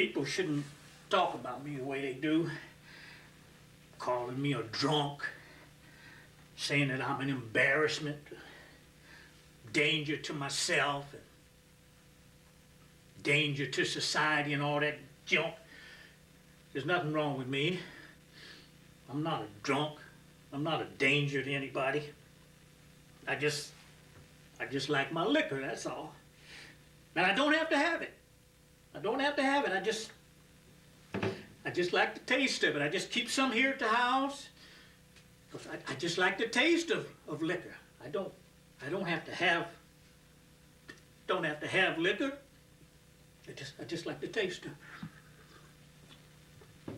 People shouldn't talk about me the way they do, calling me a drunk, saying that I'm an embarrassment, danger to myself, and danger to society and all that junk. There's nothing wrong with me. I'm not a drunk. I'm not a danger to anybody. I just like my liquor, that's all. And I don't have to have it. I don't have to have it. I just like the taste of it. I just keep some here at the house. Because I just like the taste of liquor. I don't have to have liquor. I just like the taste of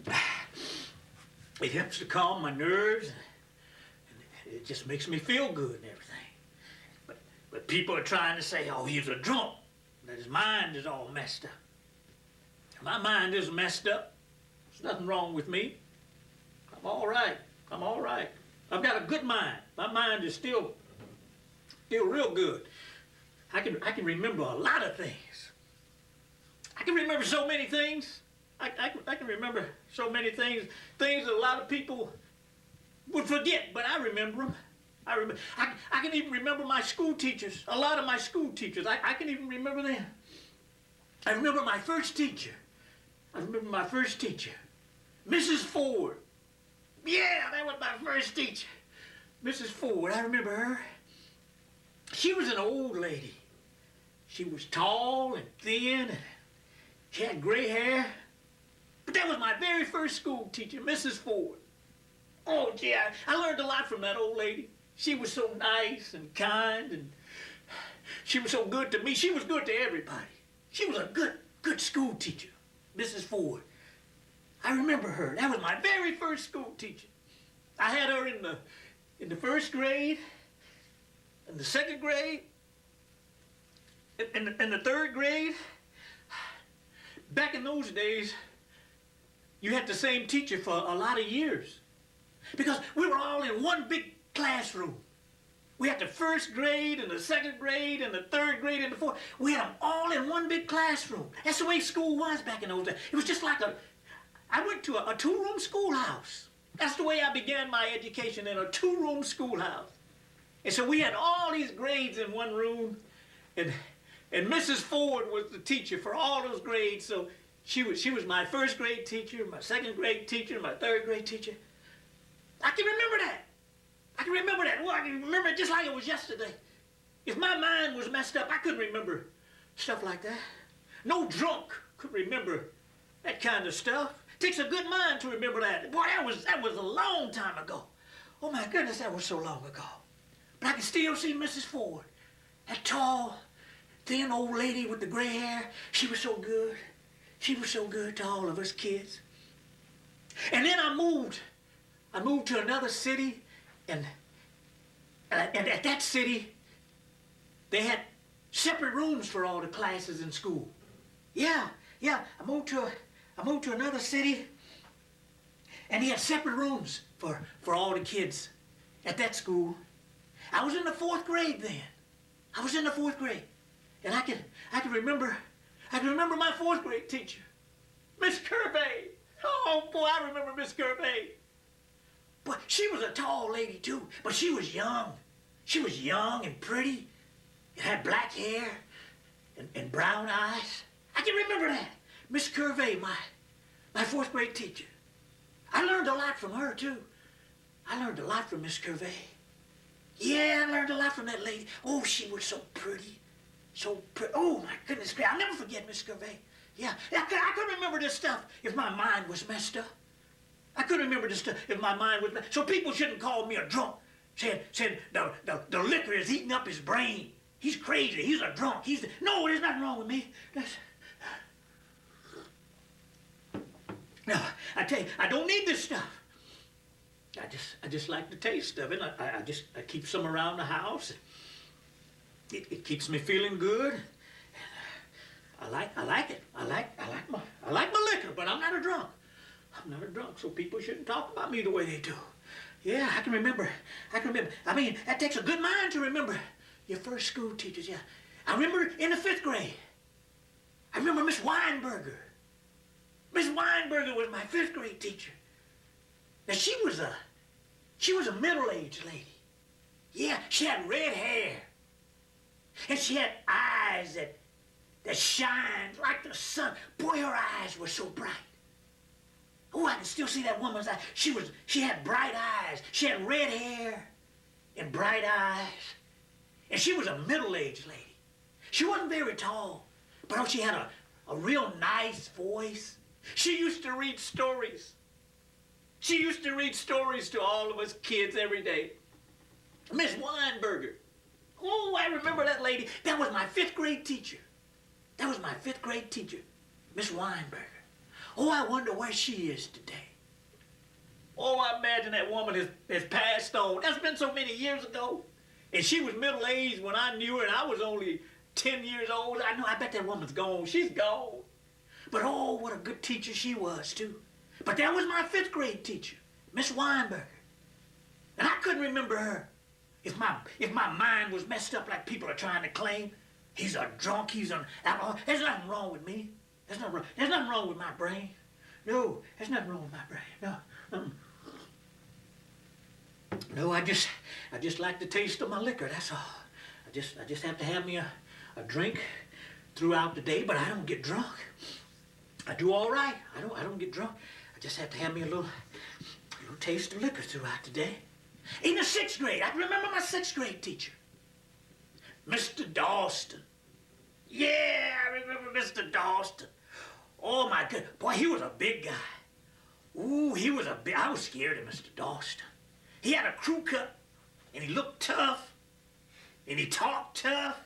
it. It helps to calm my nerves, and it just makes me feel good and everything. But people are trying to say, oh, he's a drunk, that his mind is all messed up. My mind isn't messed up. There's nothing wrong with me. I'm all right. I'm all right. I've got a good mind. My mind is still real good. I can remember a lot of things. I can remember so many things. I can remember so many things that a lot of people would forget, but I remember them. I can even remember my school teachers, a lot of my school teachers. I can even remember them. I remember my first teacher. Mrs. Ford. Yeah, that was my first teacher. Mrs. Ford, I remember her. She was an old lady. She was tall and thin, and she had gray hair. But that was my very first school teacher, Mrs. Ford. Oh, gee, I learned a lot from that old lady. She was so nice and kind, and she was so good to me. She was good to everybody. She was a good school teacher, Mrs. Ford. I remember her. That was my very first school teacher. I had her in the first grade, in the second grade, in the third grade. Back in those days, you had the same teacher for a lot of years because we were all in one big classroom. We had the first grade and the second grade and the third grade and the fourth. We had them all in one big classroom. That's the way school was back in those days. It was just like I went to a two-room schoolhouse. That's the way I began my education, in a two-room schoolhouse. And so we had all these grades in one room, and Mrs. Ford was the teacher for all those grades. So she was my first grade teacher, my second grade teacher, my third grade teacher. I can remember that. Well, I can remember it just like it was yesterday. If my mind was messed up, I couldn't remember stuff like that. No drunk could remember that kind of stuff. It takes a good mind to remember that. Boy, that was a long time ago. Oh my goodness, that was so long ago. But I can still see Mrs. Ford, that tall, thin old lady with the gray hair. She was so good. She was so good to all of us kids. And then I moved to another city, and at that city, they had separate rooms for all the classes in school. Yeah, I moved to another city, and he had separate rooms for all the kids at that school. I was in the fourth grade then. And I can remember my fourth grade teacher, Miss Kirby. Oh boy, I remember Miss Kirby. But she was a tall lady too, but she was young. She was young and pretty, and had black hair and brown eyes. I can remember that. Miss Kirby, my fourth grade teacher. I learned a lot from her too. I learned a lot from Miss Kirby. Yeah, I learned a lot from that lady. Oh, she was so pretty. So pretty. Oh, my goodness. I'll never forget Miss Gervais. Yeah, I could remember this stuff if my mind was messed up. I could remember this stuff if my mind was messed up. So people shouldn't call me a drunk. Said the liquor is eating up his brain. He's crazy. He's a drunk. No, there's nothing wrong with me. No, I tell you, I don't need this stuff. I just like the taste of it. I keep some around the house. It keeps me feeling good. I like it. I like my liquor, but I'm not a drunk. I'm not a drunk, so people shouldn't talk about me the way they do. Yeah, I can remember. I mean, that takes a good mind to remember your first school teachers. Yeah, I remember in the 5th grade. I remember Miss Weinberger. Miss Weinberger was my fifth grade teacher. Now she was a middle-aged lady. Yeah, she had red hair. And she had eyes that shined like the sun. Boy, her eyes were so bright. Oh, I can still see that woman's eyes. She had bright eyes. She had red hair and bright eyes. And she was a middle-aged lady. She wasn't very tall, but oh, she had a real nice voice. She used to read stories. She used to read stories to all of us kids every day. Miss Weinberger. Oh, I remember that lady. That was my fifth grade teacher. That was my fifth grade teacher, Miss Weinberger. Oh, I wonder where she is today. Oh, I imagine that woman has passed on. That's been so many years ago. And she was middle-aged when I knew her, and I was only 10 years old. I bet that woman's gone. She's gone. But oh, what a good teacher she was, too. But that was my fifth grade teacher, Miss Weinberger. And I couldn't remember her. If my mind was messed up like people are trying to claim, he's a drunk, he's an alcoholic, there's nothing wrong with me. There's nothing wrong with my brain. No, there's nothing wrong with my brain. No. No, I just like the taste of my liquor, that's all. I just have to have me a drink throughout the day, but I don't get drunk. I do all right. I don't get drunk. I just have to have me a little taste of liquor throughout the day. In the sixth grade, I remember my sixth grade teacher, Mr. Dawson. Yeah, I remember Mr. Dawson. Oh my God, boy, he was a big guy. Ooh, I was scared of Mr. Dawson. He had a crew cut, and he looked tough, and he talked tough.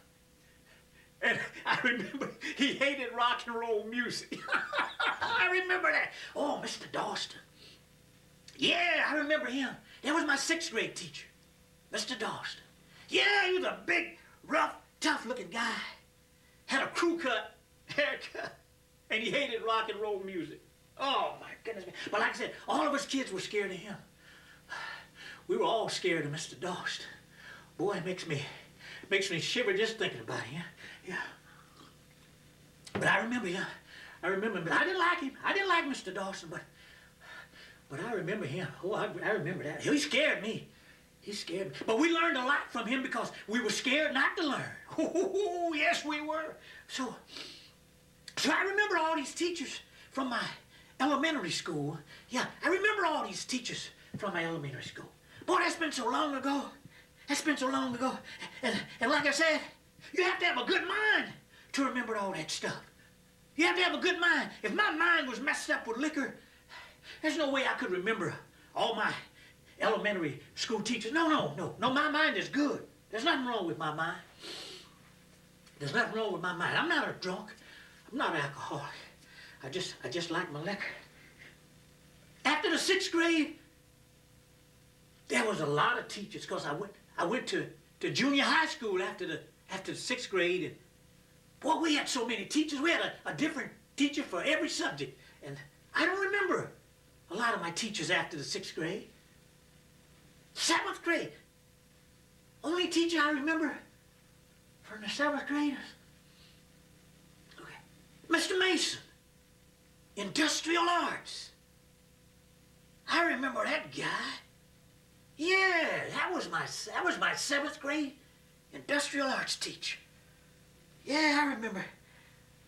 And I remember he hated rock and roll music. I remember that. Oh, Mr. Dawson. Yeah, I remember him. That was my sixth grade teacher, Mr. Dawson. Yeah, he was a big, rough, tough-looking guy. Had a crew cut, haircut, and he hated rock and roll music. Oh, my goodness. But like I said, all of us kids were scared of him. We were all scared of Mr. Dawson. Boy, it makes me shiver just thinking about him. Yeah. But I remember him. But I didn't like him. I didn't like Mr. Dawson, but I remember him. Oh, I remember that. He scared me. He scared me. But we learned a lot from him because we were scared not to learn. Oh, yes, we were. So I remember all these teachers from my elementary school. Yeah, I remember all these teachers from my elementary school. Boy, that's been so long ago. That's been so long ago. And like I said, you have to have a good mind to remember all that stuff. You have to have a good mind. If my mind was messed up with liquor, there's no way I could remember all my elementary school teachers. No, my mind is good. There's nothing wrong with my mind. There's nothing wrong with my mind. I'm not a drunk. I'm not an alcoholic. I just like my liquor. After the sixth grade, there was a lot of teachers because I went to junior high school after the sixth grade, and boy, we had so many teachers. We had a different teacher for every subject, and I don't remember a lot of my teachers after the sixth grade. Seventh grade, only teacher I remember from the seventh graders. Okay, Mr. Mason, industrial arts. I remember that guy. Yeah, that was my seventh grade industrial arts teacher. Yeah, I remember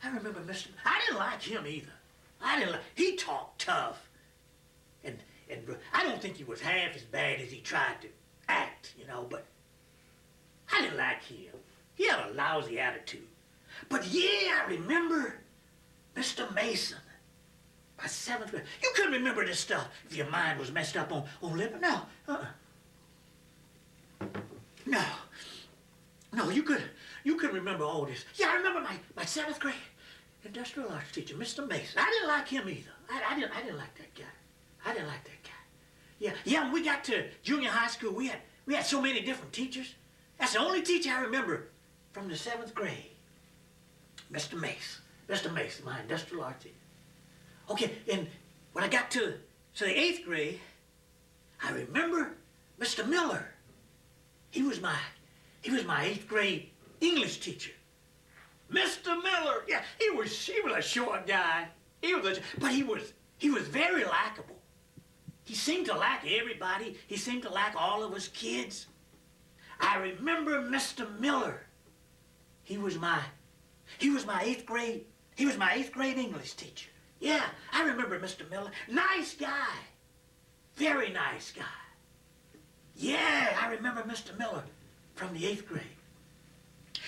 Mr. I didn't like him either. He talked tough. And I don't think he was half as bad as he tried to act, but I didn't like him. He had a lousy attitude. But yeah, I remember Mr. Mason. My seventh grade. You couldn't remember this stuff if your mind was messed up on liquor. No. No, you could remember all this. Yeah, I remember my seventh grade industrial arts teacher, Mr. Mason. I didn't like him either. I didn't like that guy. I didn't like that guy. Yeah, when we got to junior high school, we had so many different teachers. That's the only teacher I remember from the seventh grade. Mr. Mason. Mr. Mason, my industrial arts teacher. Okay, and when I got to the eighth grade, I remember Mr. Miller. He was my eighth grade English teacher. Mr. Miller, yeah, he was a short guy. But he was very likable. He seemed to like everybody. He seemed to like all of us kids. I remember Mr. Miller. He was my 8th grade. He was my 8th grade English teacher. Yeah, I remember Mr. Miller. Nice guy. Very nice guy. Yeah, I remember Mr. Miller from the 8th grade.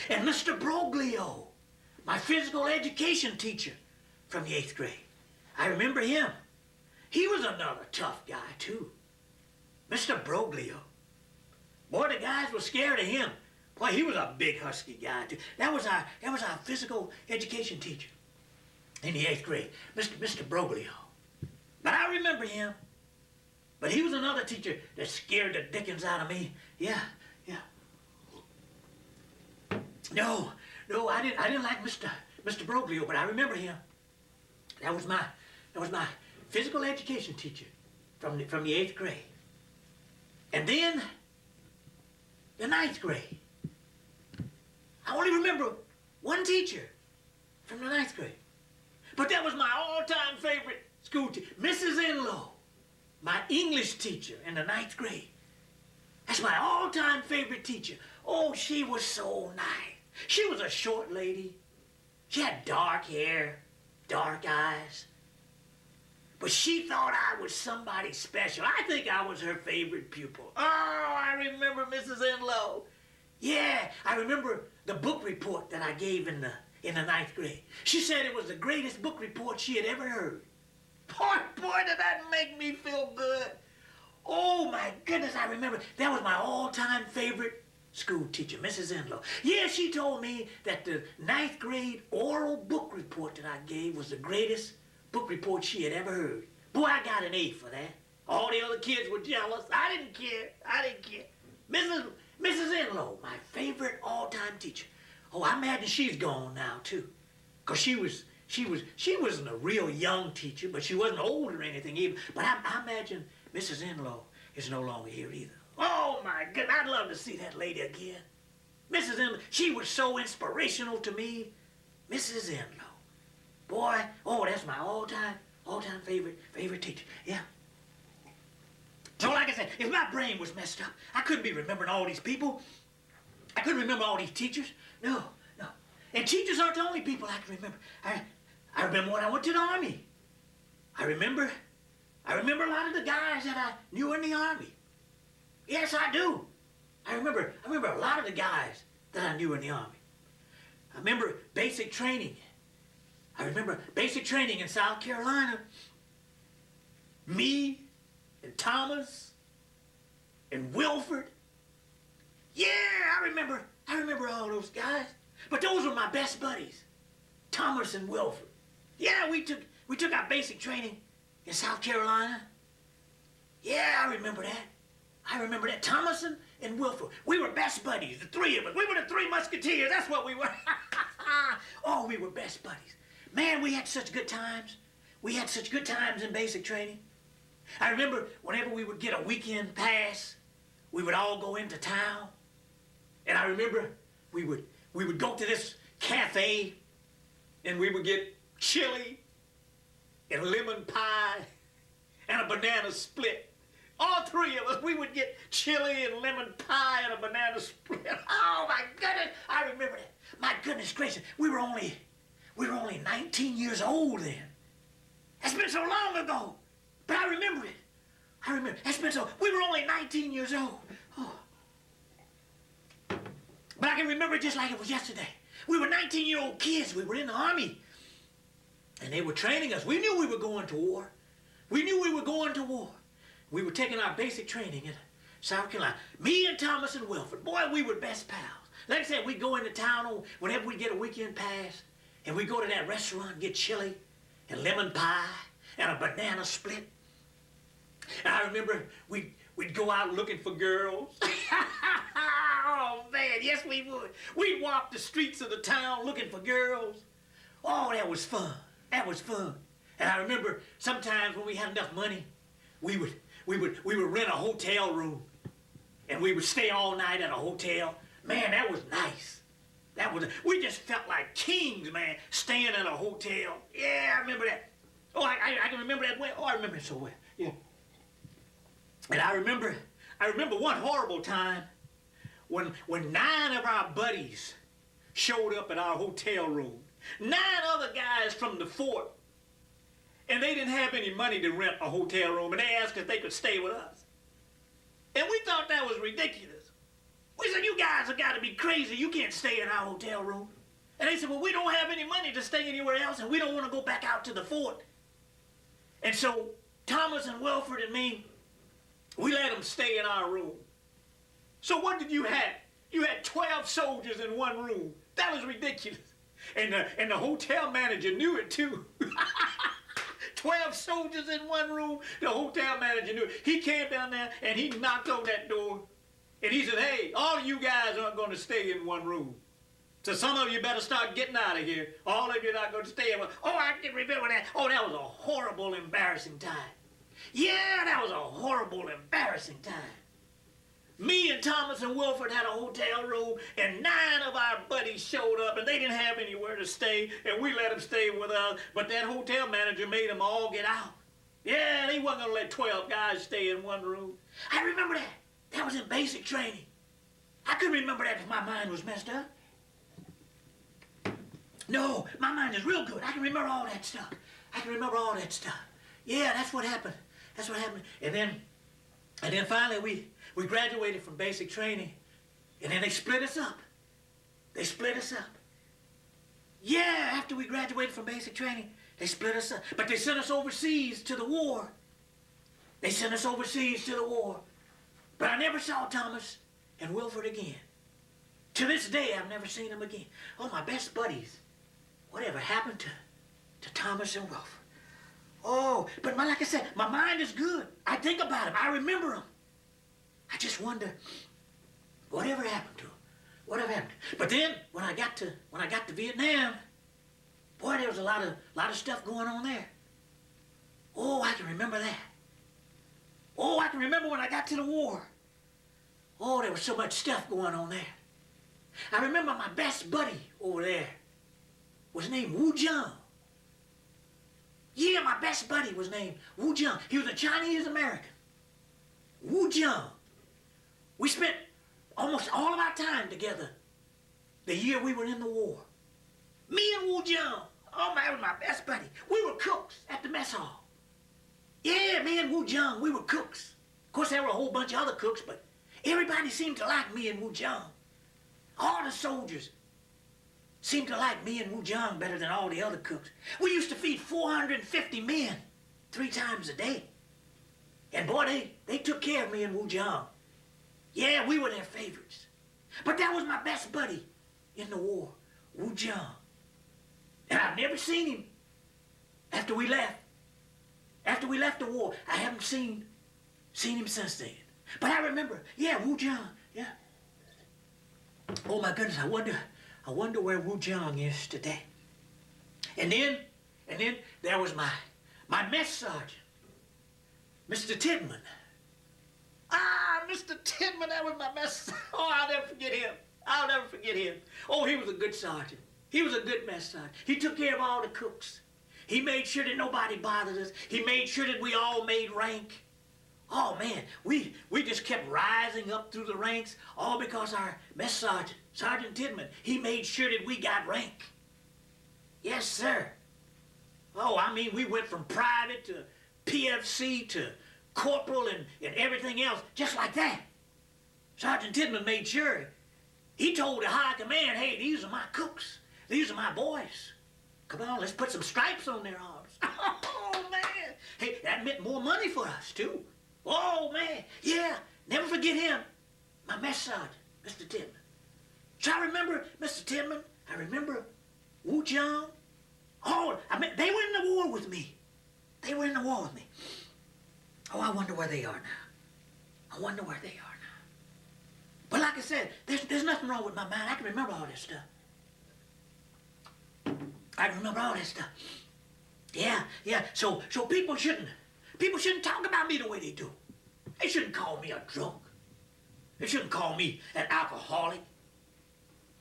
And Mr. Broglio, my physical education teacher from the 8th grade. I remember him. He was another tough guy, too. Mr. Broglio. Boy, the guys were scared of him. Boy, he was a big, husky guy, too. That was our physical education teacher in the 8th grade, Mr. Broglio. But I remember him. But he was another teacher that scared the dickens out of me. Yeah. No, I didn't like Mr. Broglio, but I remember him. That was my physical education teacher from the 8th grade. And then the 9th grade. I only remember one teacher from the 9th grade. But that was my all-time favorite school teacher, Mrs. Enlow, my English teacher in the 9th grade. That's my all-time favorite teacher. Oh, she was so nice. She was a short lady. She had dark hair, dark eyes. But she thought I was somebody special. I think I was her favorite pupil. Oh, I remember Mrs. Enlow. Yeah, I remember the book report that I gave in the 9th grade. She said it was the greatest book report she had ever heard. Boy, did that make me feel good. Oh, my goodness, I remember. That was my all-time favorite school teacher, Mrs. Enlow. Yeah, she told me that the 9th grade oral book report that I gave was the greatest book report she had ever heard. Boy, I got an A for that. All the other kids were jealous. I didn't care. Mrs. Enlow, my favorite all-time teacher. Oh, I imagine she's gone now, too. Because she wasn't a real young teacher, but she wasn't old or anything either. But I imagine Mrs. Enlow is no longer here either. Oh, my goodness, I'd love to see that lady again. Mrs. Enlow, she was so inspirational to me. Mrs. Enlow. Boy, oh, that's my all-time favorite teacher. Yeah. So like I said, if my brain was messed up, I couldn't be remembering all these people. I couldn't remember all these teachers. No. And teachers aren't the only people I can remember. I remember when I went to the Army. I remember a lot of the guys that I knew in the Army. Yes, I do. I remember a lot of the guys that I knew in the Army. I remember basic training. I remember basic training in South Carolina. Me and Thomas and Wilford. Yeah, I remember all those guys. But those were my best buddies, Thomas and Wilford. Yeah, we took our basic training in South Carolina. Yeah, I remember that. Thomas and Wilford. We were best buddies, the three of us. We were the Three Musketeers. That's what we were. Oh, we were best buddies. Man, we had such good times. We had such good times in basic training. I remember whenever we would get a weekend pass, we would all go into town. And I remember we would go to this cafe and we would get chili and lemon pie and a banana split. All three of us, we would get chili and lemon pie and a banana split. Oh, my goodness, I remember that. My goodness gracious, we were only 19 years old then. That's been so long ago, but I remember it. We were only 19 years old. Oh. But I can remember it just like it was yesterday. We were 19-year-old kids. We were in the Army. And they were training us. We knew we were going to war. We were taking our basic training in South Carolina. Me and Thomas and Wilford. Boy, we were best pals. Like I said, we'd go into town whenever we get a weekend pass. And we'd go to that restaurant and get chili and lemon pie and a banana split. And I remember we'd go out looking for girls. Oh, man, yes, we would. We'd walk the streets of the town looking for girls. Oh, that was fun. And I remember sometimes when we had enough money, we would rent a hotel room. And we would stay all night at a hotel. Man, that was nice. We just felt like kings, man, staying in a hotel. Yeah, I remember that. Oh, I can remember that well. Oh, I remember it so well. Yeah. And I remember one horrible time when 9 of our buddies showed up at our hotel room. 9 other guys from the fort. And they didn't have any money to rent a hotel room, and they asked if they could stay with us. And we thought that was ridiculous. We said, you guys have got to be crazy. You can't stay in our hotel room. And they said, well, we don't have any money to stay anywhere else, and we don't want to go back out to the fort. And so Thomas and Wilford and me, we let them stay in our room. So what did you have? You had 12 soldiers in one room. That was ridiculous. And the hotel manager knew it too. 12 soldiers in one room. The hotel manager knew it. He came down there and he knocked on that door. And he said, hey, all of you guys aren't going to stay in one room. So some of you better start getting out of here. All of you are not going to stay in one. Oh, I can remember that. Oh, that was a horrible, embarrassing time. Yeah, that was a horrible, embarrassing time. Me and Thomas and Wilford had a hotel room, and 9 of our buddies showed up, and they didn't have anywhere to stay, and we let them stay with us, but that hotel manager made them all get out. Yeah, they wasn't going to let 12 guys stay in one room. I remember that. That was in basic training. I couldn't remember that if my mind was messed up. No, my mind is real good. I can remember all that stuff. Yeah, that's what happened. And then finally we graduated from basic training, and then they split us up. Yeah, after we graduated from basic training, they split us up. But they sent us overseas to the war. But I never saw Thomas and Wilford again. To this day, I've never seen them again. Oh, my best buddies. Whatever happened to Thomas and Wilford? Oh, but like I said, my mind is good. I think about them. I remember them. I just wonder, whatever happened to them? But then, when I got to Vietnam, boy, there was a lot of stuff going on there. Oh, I can remember that. Oh, I can remember when I got to the war. Oh, there was so much stuff going on there. I remember my best buddy over there was named Wu Jiang. Yeah, my best buddy was named Wu Jiang. He was a Chinese American. Wu Jiang. We spent almost all of our time together the year we were in the war. Me and Wu Jiang. Oh, that was my best buddy. We were cooks at the mess hall. Yeah, me and Wu Jiang, we were cooks. Of course, there were a whole bunch of other cooks, but everybody seemed to like me and Wu Jiang. All the soldiers seemed to like me and Wu Jiang better than all the other cooks. We used to feed 450 men 3 times a day. And boy, they took care of me and Wu Jiang. Yeah, we were their favorites. But that was my best buddy in the war, Wu Jiang. And I've never seen him after we left. After we left the war, I haven't seen him since then. But I remember, yeah, Wu Jiang, yeah. Oh my goodness, I wonder where Wu Jiang is today. And then there was my mess sergeant, Mr. Tidman. Ah, Mr. Tidman, that was my mess. Oh, I'll never forget him. Oh, he was a good sergeant. He was a good mess sergeant. He took care of all the cooks. He made sure that nobody bothered us. He made sure that we all made rank. Oh, man, we just kept rising up through the ranks, all because our mess sergeant, Sergeant Tidman, he made sure that we got rank. Yes, sir. Oh, I mean, we went from private to PFC to corporal and everything else, just like that. Sergeant Tidman made sure. He told the high command, hey, these are my cooks. These are my boys. Come on, let's put some stripes on their arms. Oh, man. Hey, that meant more money for us, too. Oh, man. Yeah, never forget him. My mess sergeant, Mr. Tidman. So I remember Mr. Tidman. I remember Wu Jiang. Oh, they were in the war with me. Oh, I wonder where they are now. But like I said, there's nothing wrong with my mind. I can remember all this stuff. Yeah. So people shouldn't talk about me the way they do. They shouldn't call me a drunk. They shouldn't call me an alcoholic.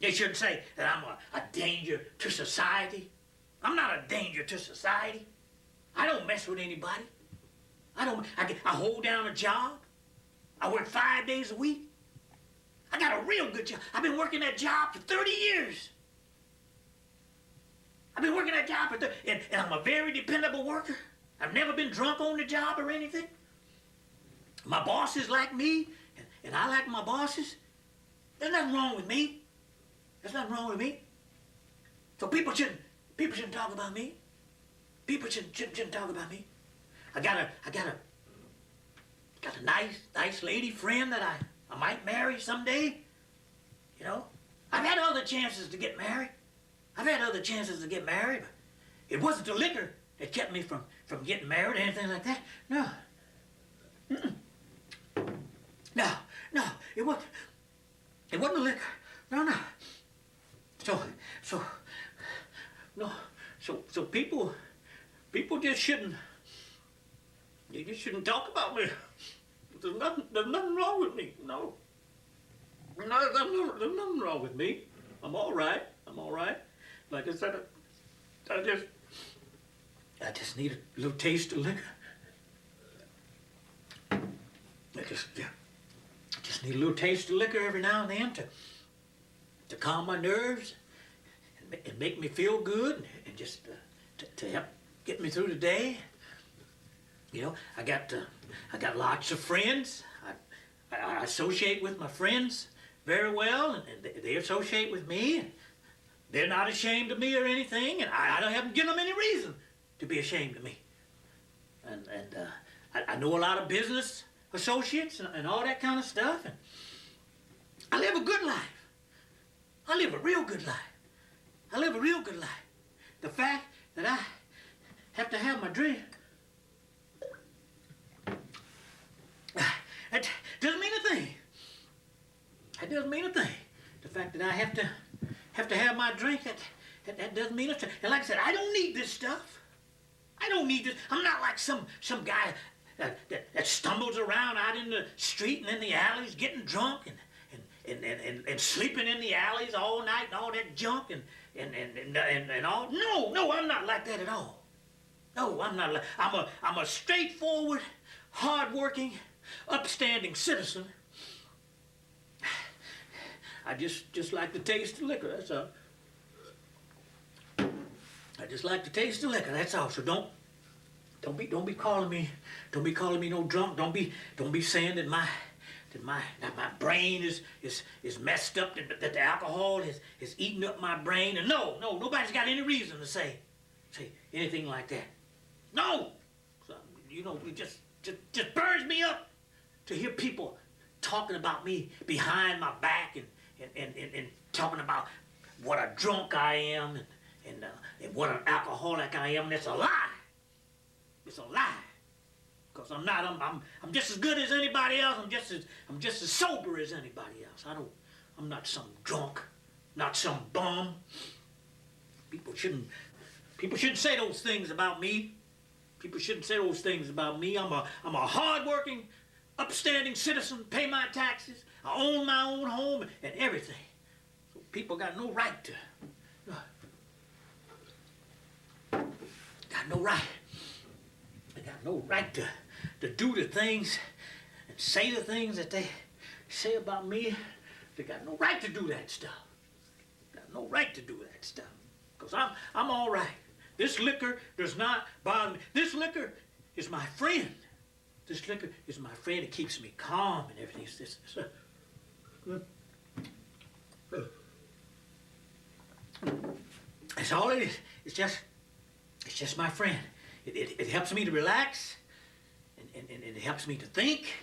They shouldn't say that I'm a danger to society. I'm not a danger to society. I don't mess with anybody. I hold down a job. I work 5 days a week. I got a real good job. I've been working that job for 30 years. I've been working that job for 30, and I'm a very dependable worker. I've never been drunk on the job or anything. My bosses like me, and I like my bosses. There's nothing wrong with me. There's nothing wrong with me. So people shouldn't talk about me. People shouldn't talk about me. I got a nice lady friend that I might marry someday. You know, I've had other chances to get married. But it wasn't the liquor that kept me from getting married or anything like that. No. Mm-mm. No, it wasn't the liquor. No. So people just shouldn't. They just shouldn't talk about me. There's nothing wrong with me. No. There's nothing wrong with me. I'm all right. Like I said, I just need a little taste of liquor. I just need a little taste of liquor every now and then to calm my nerves and make me feel good and just to help get me through the day. You know, I got lots of friends. I associate with my friends very well, and they associate with me. And they're not ashamed of me or anything, and I haven't given them any reason to be ashamed of me. And I know a lot of business associates and all that kind of stuff, and I live a good life. I live a real good life. The fact that I have to have my drink, that doesn't mean a thing. That doesn't mean a thing. The fact that I have to have my drink, that doesn't mean a thing. And like I said, I don't need this stuff. I don't need this. I'm not like some guy that stumbles around out in the street and in the alleys getting drunk and sleeping in the alleys all night and all that junk and all. No, I'm not like that at all. No, I'm not like. I'm a straightforward, hardworking, upstanding citizen. I just like the taste of liquor. That's all. I just like the taste of liquor. That's all. So don't be calling me no drunk. Don't be saying that my brain is messed up, that the alcohol is eating up my brain. And no, nobody's got any reason to say anything like that. No, so, you know, it just burns me up to hear people talking about me behind my back and talking about what a drunk I am and what an alcoholic I am. And it's a lie. It's a lie. Because I'm not. I'm just as good as anybody else. I'm just as sober as anybody else. I'm not some drunk, not some bum. People shouldn't say those things about me. People shouldn't say those things about me. I'm a hardworking, upstanding citizen. Pay my taxes. I own my own home and everything. So people got no right to. Got no right. They got no right to do the things and say the things that they say about me. They got no right to do that stuff. Got no right to do that stuff. Because I'm all right. This liquor does not bother me. This liquor is my friend. This liquor is my friend. It keeps me calm and everything. That's all it is. It's just my friend. It helps me to relax, and it helps me to think,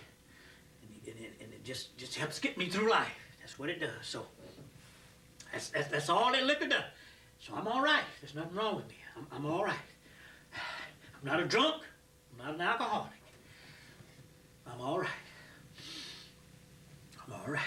and it just helps get me through life. That's what it does. So that's all that liquor does. So I'm all right. There's nothing wrong with me. I'm all right. I'm not a drunk. I'm not an alcoholic. I'm all right. I'm all right.